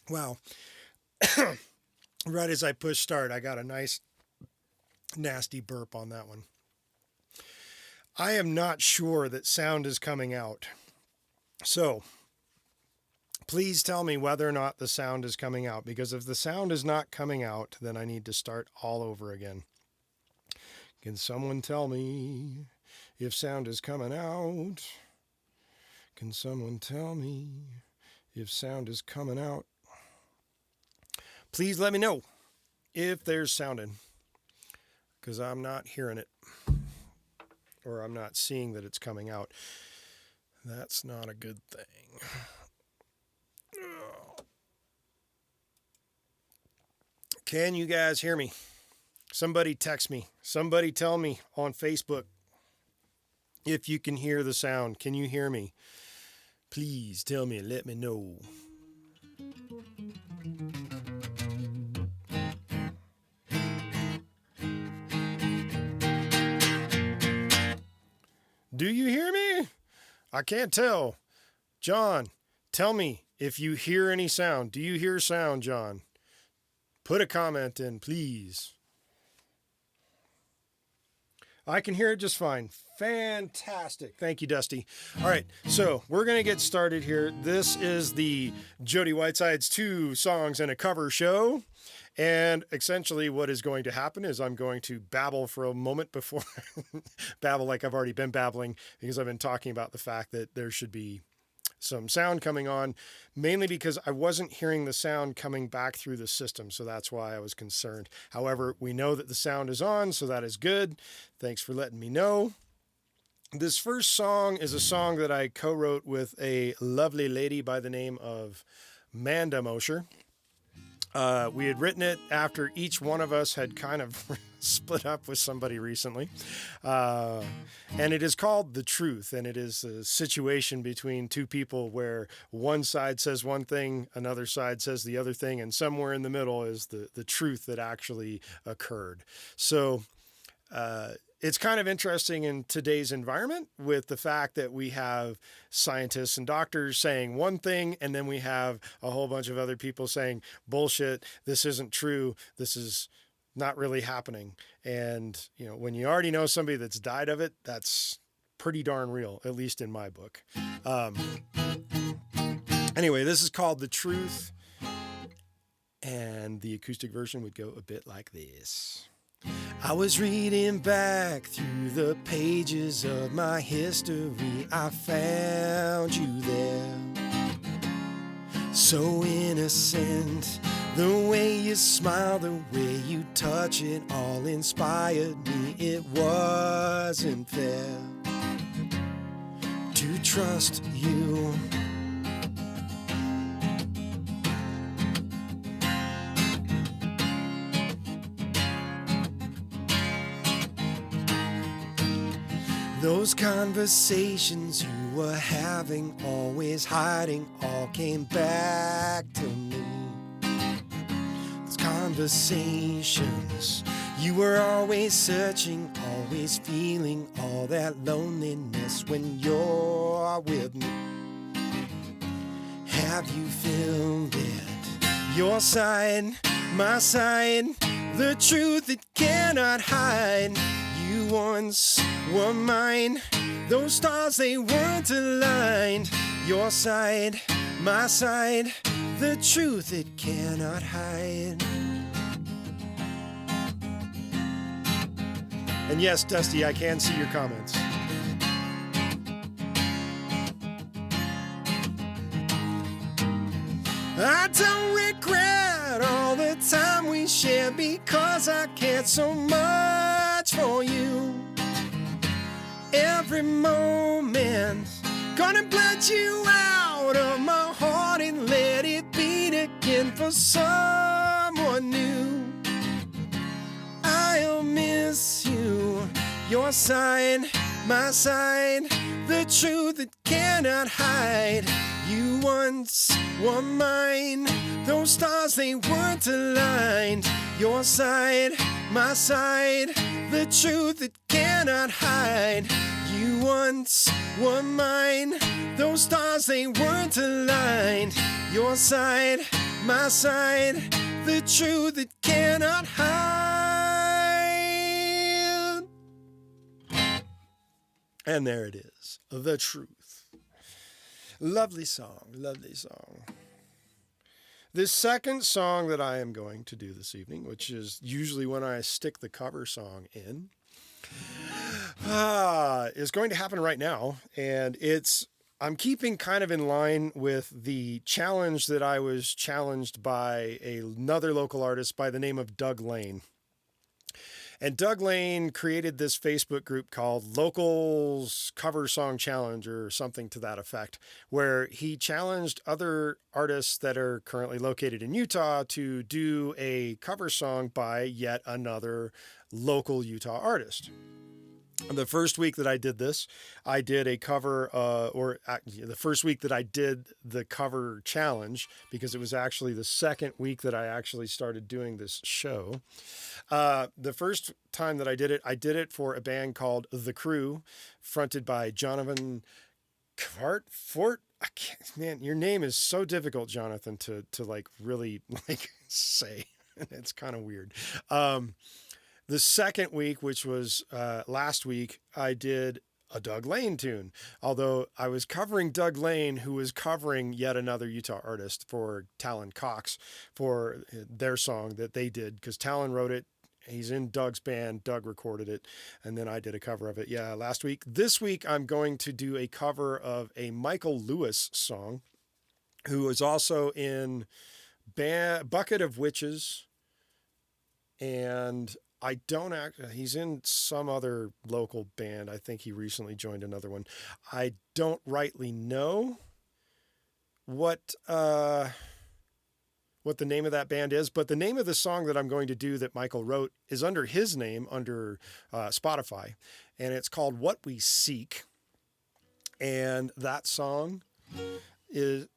Wow. Right as I push start, I got a nice nasty burp on that one. I am not sure that sound is coming out. So please tell me whether or not the sound is coming out, because if the sound is not coming out, then I need to start all over again. Can someone tell me if sound is coming out? Can someone tell me if sound is coming out? Please let me know if there's sounding, because I'm not hearing it, or I'm not seeing that it's coming out. That's not a good thing. Can you guys hear me? Somebody text me. Somebody tell me on Facebook if you can hear the sound. Can you hear me? Please tell me. Let me know. Do you hear me? I can't tell. John, tell me if you hear any sound. Do you hear sound, John? Put a comment in, please. I can hear it just fine. Fantastic. Thank you, Dusty. All right, so we're going to get started here. This is the Jody Whitesides 2 songs and a cover show. And essentially what is going to happen is I'm going to babble for a moment before babble like I've already been babbling, because I've been talking about the fact that there should be some sound coming on, mainly because I wasn't hearing the sound coming back through the system. So that's why I was concerned. However, we know that the sound is on, so that is good. Thanks for letting me know. This first song is a song that I co-wrote with a lovely lady by the name of Manda Mosher. We had written it after each one of us had kind of split up with somebody recently. And it is called The Truth. And it is a situation between two people where one side says one thing, another side says the other thing, and somewhere in the middle is the truth that actually occurred. So it's kind of interesting in today's environment with the fact that we have scientists and doctors saying one thing, and then we have a whole bunch of other people saying, bullshit, this isn't true, this is not really happening. And, you know, when you already know somebody that's died of it, that's pretty darn real, at least in my book. Anyway, this is called The Truth, and the acoustic version would go a bit like this. I was reading back through the pages of my history. I found you there, so innocent. The way you smile, the way you touch it, all inspired me. It wasn't fair to trust you. Those conversations you were having, always hiding, all came back to me. Those conversations, you were always searching, always feeling all that loneliness when you're with me. Have you felt it? Your side, my side, the truth that cannot hide. You once were mine, those stars they weren't aligned. Your side, my side, the truth it cannot hide. And yes, Dusty, I can see your comments. I don't regret all the time we shared, because I cared so much for you. Every moment, gonna blot you out of my heart and let it beat again for someone new. I'll miss you, your side, my side, the truth that cannot hide. You once were mine, those stars they weren't aligned. Your side, my side, the truth that cannot hide. You once were mine, those stars they weren't aligned. Your side, my side, the truth it cannot hide. And there it is, the truth. Lovely song, lovely song. The second song that I am going to do this evening, which is usually when I stick the cover song in, is going to happen right now. And I'm keeping kind of in line with the challenge that I was challenged by another local artist by the name of Doug Lane. And Doug Lane created this Facebook group called Locals Cover Song Challenge or something to that effect, where he challenged other artists that are currently located in Utah to do a cover song by yet another local Utah artist. The first week that I did this, I did a cover, the first week that I did the cover challenge, because it was actually the second week that I actually started doing this show. The first time that I did it for a band called The Crew, fronted by Jonathan Fort. Man, your name is so difficult, Jonathan, to like really like say. It's kind of weird. The second week, which was last week, I did a Doug Lane tune. Although I was covering Doug Lane, who was covering yet another Utah artist for Talon Cox for their song that they did, because Talon wrote it. He's in Doug's band. Doug recorded it, and then I did a cover of it. Yeah, last week. This week, I'm going to do a cover of a Michael Lewis song, who is also in Bucket of Witches, and he's in some other local band. I think he recently joined another one. I don't rightly know what the name of that band is, but the name of the song that I'm going to do that Michael wrote is under his name, under Spotify, and it's called What We Seek. And that song is,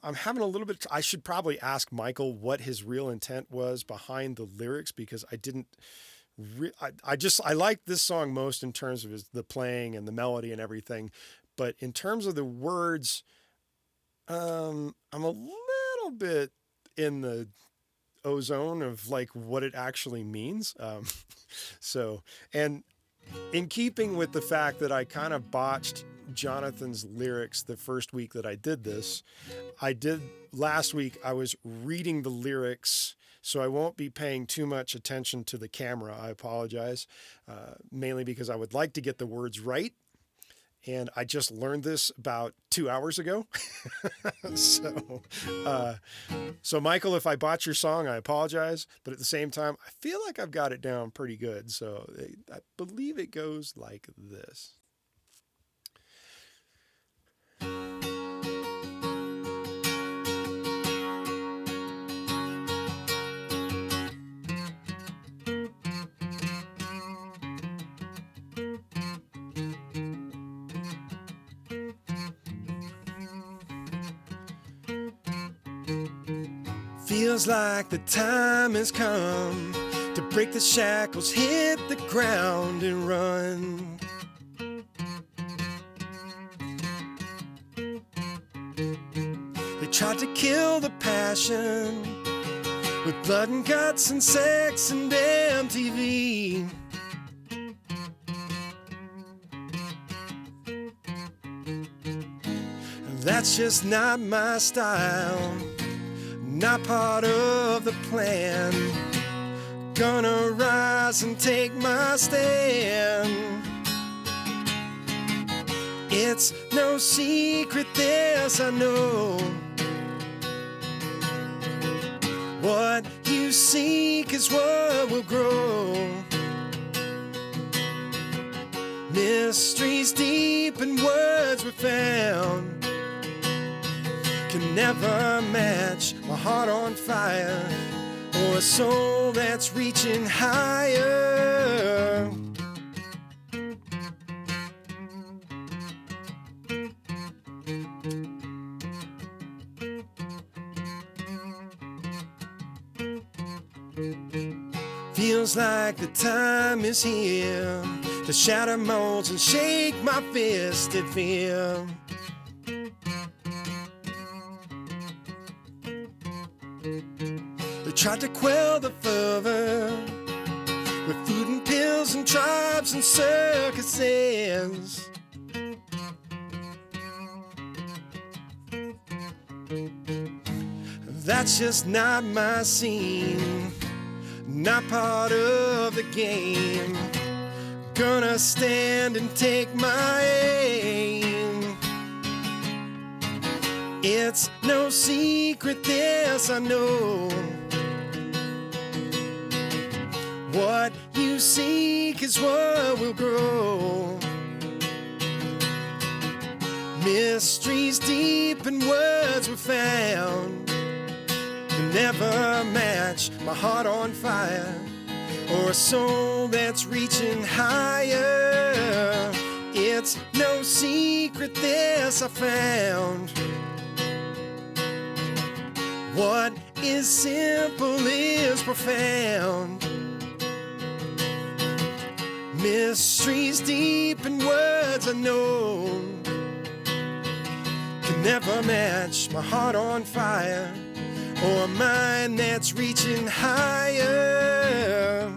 I'm having a little bit, I should probably ask Michael what his real intent was behind the lyrics, because I didn't, I like this song most in terms of the playing and the melody and everything. But in terms of the words, I'm a little bit in the ozone of like what it actually means. And in keeping with the fact that I kind of botched Jonathan's lyrics the first week that I did this, last week I was reading the lyrics, so I won't be paying too much attention to the camera. I apologize, mainly because I would like to get the words right. And I just learned this about 2 hours ago. So Michael, if I botch your song, I apologize. But at the same time, I feel like I've got it down pretty good. So I believe it goes like this. Feels like the time has come to break the shackles, hit the ground and run. They tried to kill the passion with blood and guts and sex and MTV. That's just not my style. Not part of the plan. Gonna rise and take my stand. It's no secret, this I know. What you seek is what will grow. Mysteries deep and words were found can never match a heart on fire or a soul that's reaching higher. Feels like the time is here to shatter molds and shake my fist at fear. tried to quell the fervor with food and pills and tribes and circuses. That's just not my scene, not part of the game. Gonna stand and take my aim. It's no secret, this I know. What you seek is what will grow. Mysteries deep and words were found can never match my heart on fire or a soul that's reaching higher. It's no secret, this I found. What is simple is profound. Mysteries deep and words unknown can never match my heart on fire or a mind that's reaching higher.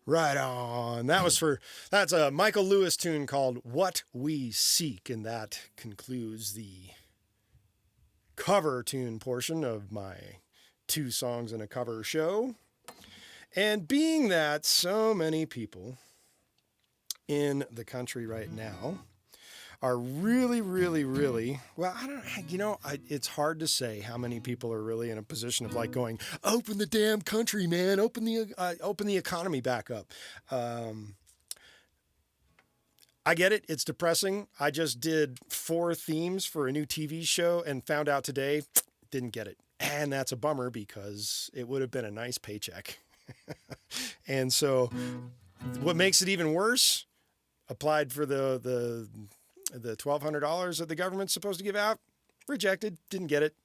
Right on. That's a Michael Lewis tune called What We Seek, and that concludes the cover tune portion of my 2 songs in a cover show. And being that so many people in the country right now are really, well, I don't, it's hard to say how many people are really in a position of like going, open the damn country, man, open the economy back up. I get it. It's depressing. I just did 4 themes for a new TV show and found out today, didn't get it. And that's a bummer because it would have been a nice paycheck. And so what makes it even worse, applied for the $1,200 that the government's supposed to give out, rejected, didn't get it.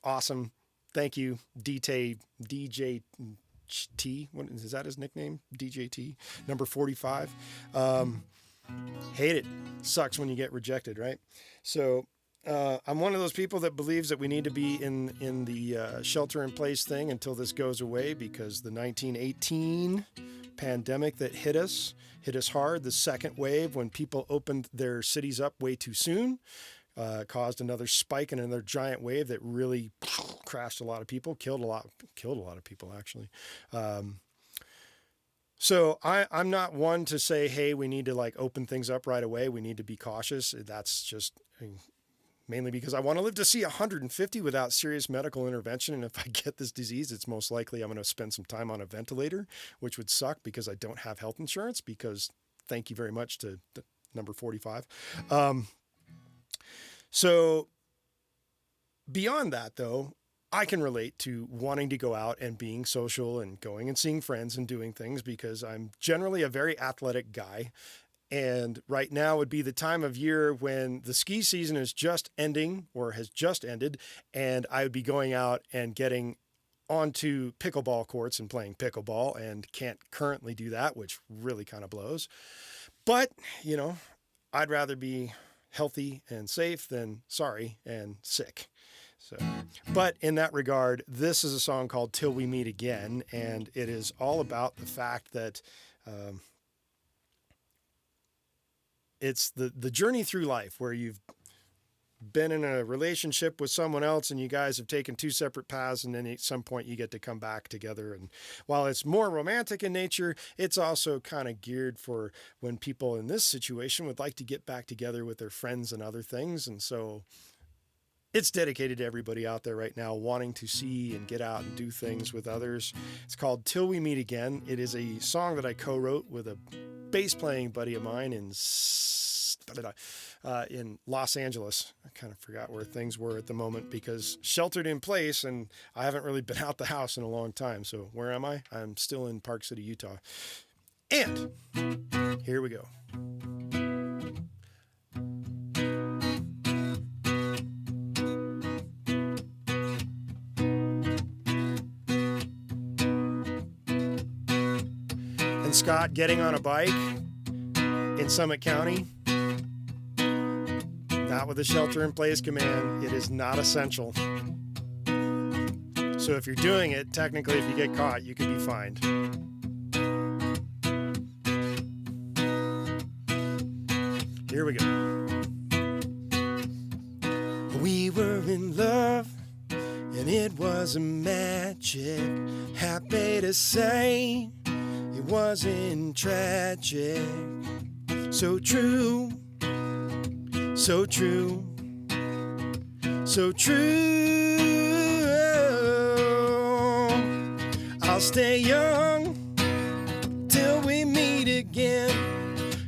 Awesome. Thank you. DJT. What is that his nickname? DJT number 45. Hate it. Sucks when you get rejected, right? So I'm one of those people that believes that we need to be in the shelter in place thing until this goes away, because the 1918 pandemic that hit us hard, the second wave, when people opened their cities up way too soon, caused another spike and another giant wave that really crashed a lot of people, killed a lot of people actually. So I'm not one to say, hey, we need to like open things up right away. We need to be cautious. That's just mainly because I want to live to see 150 without serious medical intervention. And if I get this disease, it's most likely I'm going to spend some time on a ventilator, which would suck because I don't have health insurance, because thank you very much to number 45. So beyond that, though, I can relate to wanting to go out and being social and going and seeing friends and doing things, because I'm generally a very athletic guy. And right now would be the time of year when the ski season is just ending or has just ended. And I would be going out and getting onto pickleball courts and playing pickleball, and can't currently do that, which really kind of blows. But, I'd rather be healthy and safe than sorry and sick. So, but in that regard, this is a song called Till We Meet Again. And it is all about the fact that, it's the journey through life where you've been in a relationship with someone else and you guys have taken 2 separate paths, and then at some point you get to come back together. And while it's more romantic in nature, it's also kind of geared for when people in this situation would like to get back together with their friends and other things. And so it's dedicated to everybody out there right now wanting to see and get out and do things with others. It's called Till We Meet Again. It is a song that I co-wrote with a bass playing buddy of mine in Los Angeles. I kind of forgot where things were at the moment because sheltered in place, and I haven't really been out the house in a long time. So where am I? I'm still in Park City, Utah. And here we go. Scott getting on a bike in Summit County, not with a shelter-in-place command. It is not essential. So if you're doing it, technically, if you get caught, you could be fined. Here we go. We were in love, and it was a magic. Happy to say it wasn't tragic. So true, so true, so true. I'll stay young till we meet again.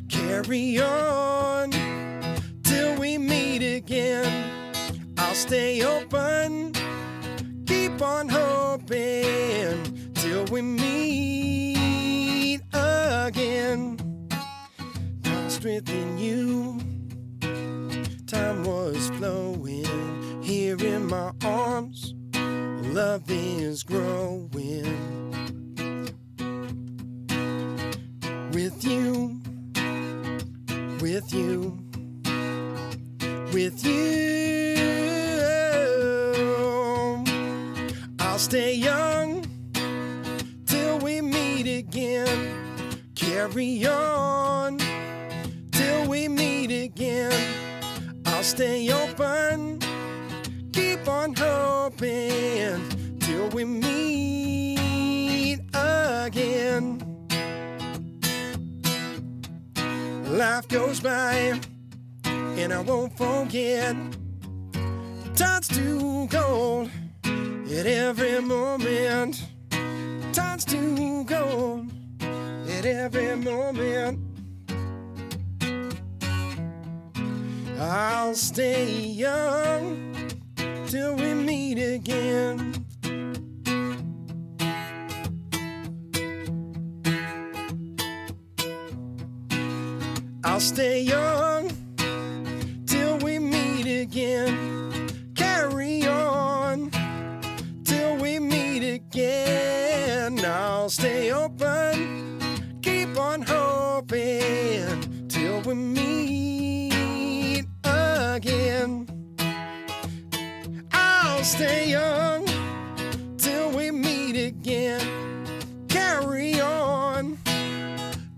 Carry on till we meet again. I'll stay open, keep on hoping till we meet again. Lost within you, time was flowing. Here in my arms, love is growing. With you, with you, with you, I'll stay young till we meet again. Carry on till we meet again. I'll stay open, keep on hoping till we meet again. Life goes by and I won't forget. Time's too cold at every moment. Time's too cold at every moment. I'll stay young till we meet again. I'll stay young till we meet again. Carry on till we meet again. I'll stay open, keep on hoping till we meet again. I'll stay young till we meet again. Carry on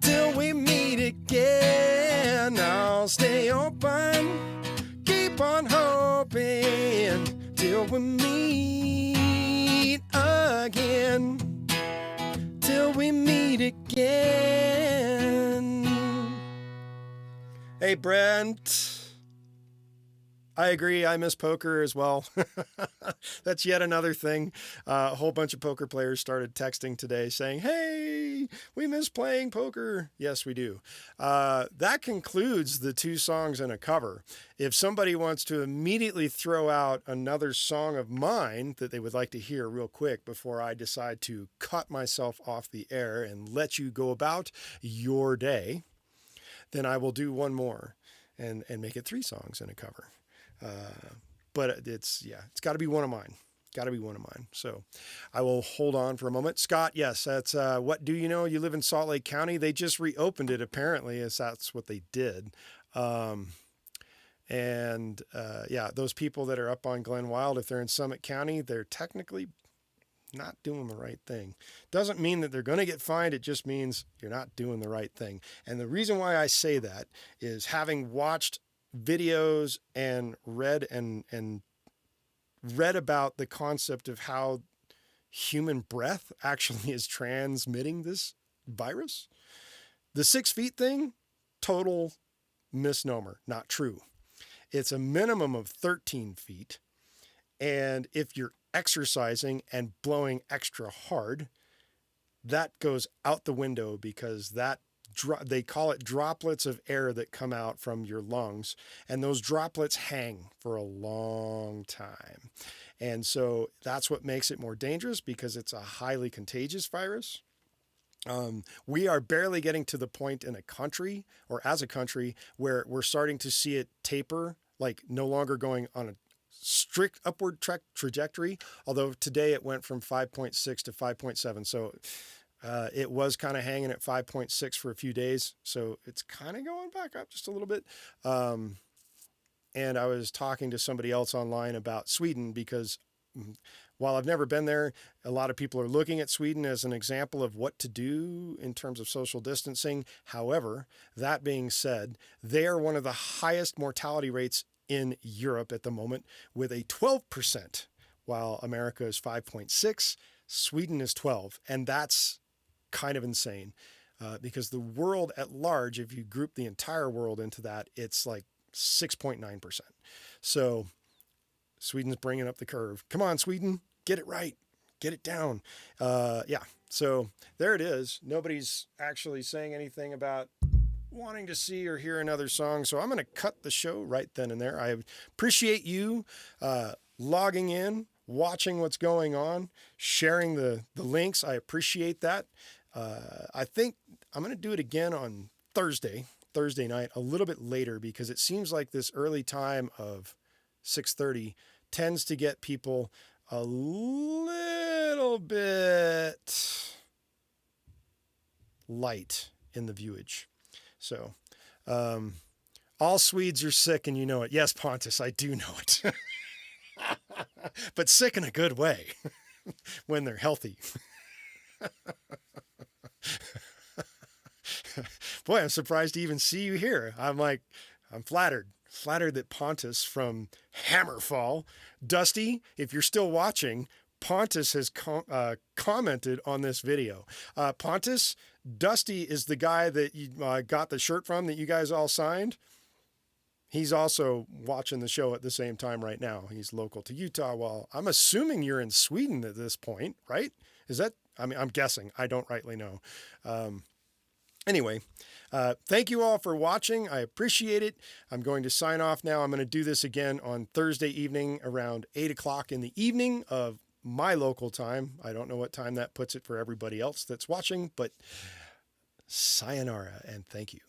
till we meet again. I'll stay open, keep on hoping till we meet again. Till we meet again. Hey, Brent. I agree. I miss poker as well. That's yet another thing. A whole bunch of poker players started texting today saying, hey, we miss playing poker. Yes, we do. That concludes the two songs and a cover. If somebody wants to immediately throw out another song of mine that they would like to hear real quick before I decide to cut myself off the air and let you go about your day, then I will do one more and make it three songs and a cover. But it's got to be one of mine. Got to be one of mine. So I will hold on for a moment. Scott, yes, that's What Do You Know? You live in Salt Lake County. They just reopened it, apparently, as that's what they did. Those people that are up on Glen Wild, if they're in Summit County, they're technically not doing the right thing. Doesn't mean that they're going to get fined. It just means you're not doing the right thing. And the reason why I say that is having watched videos and read about the concept of how human breath actually is transmitting this virus. The 6 feet thing, total misnomer, not true. It's a minimum of 13 feet. And if you're exercising and blowing extra hard, that goes out the window because they call it droplets of air that come out from your lungs, and those droplets hang for a long time. And so that's what makes it more dangerous because it's a highly contagious virus. We are barely getting to the point in a country or as a country where we're starting to see it taper, like no longer going on a strict upward trajectory. Although today it went from 5.6 to 5.7. So It was kind of hanging at 5.6 for a few days, so it's kind of going back up just a little bit. And I was talking to somebody else online about Sweden because while I've never been there, a lot of people are looking at Sweden as an example of what to do in terms of social distancing. However, that being said, they are one of the highest mortality rates in Europe at the moment with a 12%, while America is 5.6, Sweden is 12. And that's kind of insane because the world at large, if you group the entire world into that, it's like 6.9%. So Sweden's bringing up the curve. Come on, Sweden, get it right. Get it down. Yeah, so there it is. Nobody's actually saying anything about wanting to see or hear another song. So I'm going to cut the show right then and there. I appreciate you logging in, watching what's going on, sharing the links. I appreciate that. I think I'm going to do it again on Thursday night, a little bit later, because it seems like this early time of 6:30 tends to get people a little bit light in the viewage. So, all Swedes are sick and you know it. Yes, Pontus, I do know it. But sick in a good way when they're healthy. Boy, I'm surprised to even see you here. I'm flattered that Pontus from Hammerfall, Dusty, if you're still watching, Pontus has commented on this video. Pontus, Dusty is the guy that you got the shirt from that you guys all signed. He's also watching the show at the same time right now. He's local to Utah. Well, I'm assuming you're in Sweden at this point, right? Is that, I'm guessing. I don't rightly know. Anyway, thank you all for watching. I appreciate it. I'm going to sign off now. I'm going to do this again on Thursday evening around 8 o'clock in the evening of my local time. I don't know what time that puts it for everybody else that's watching, but sayonara and thank you.